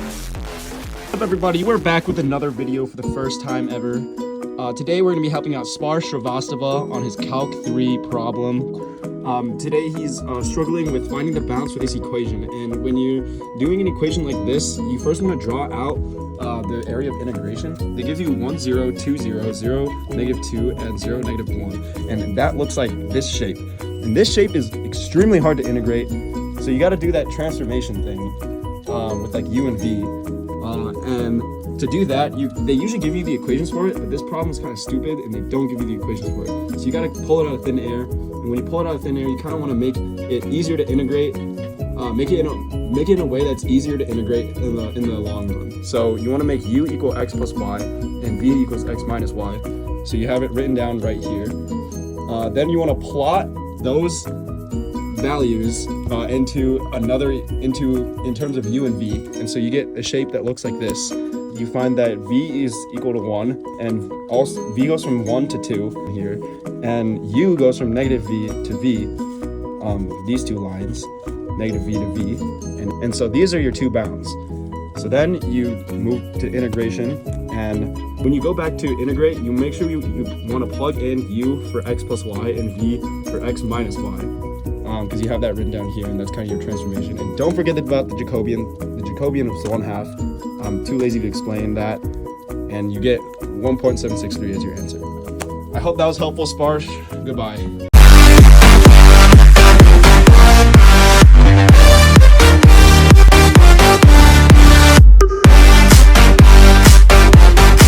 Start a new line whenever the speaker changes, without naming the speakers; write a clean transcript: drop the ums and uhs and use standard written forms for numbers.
What's up, everybody? We're back with another video for the first time ever. Today we're going to be helping out Sparsh Shrivistava on his Calc 3 problem. Today he's struggling with finding the bounce for this equation, and when you're doing an equation like this, you first want to draw out the area of integration. They give you 1, 0, 2, 0, 0, negative 2, and 0, negative 1, and that looks like this shape. And this shape is extremely hard to integrate, so you got to do that transformation thing with like u and v. And to do that, they usually give you the equations for it, but this problem is kind of stupid and they don't give you the equations for it. So you got to pull it out of thin air, and when you pull it out of thin air, you kind of want to make it easier to integrate, make it in a way that's easier to integrate in the long run. So you want to make u equal x plus y and v equals x minus y. So you have it written down right here. Then you want to plot those values in terms of u and v, and so you get a shape that looks like this. You find that v is equal to 1, and also v goes from 1 to 2 here, and u goes from negative v to v, these two lines, negative v to v, and so these are your two bounds. So then you move to integration, and when you go back to integrate, you make sure you want to plug in u for x plus y and v for x minus y, because you have that written down here, and that's kind of your transformation. And don't forget about the Jacobian. The Jacobian is 1/2. I'm too lazy to explain that, and you get 1.763 as your answer. I hope that was helpful, Sparsh. Goodbye.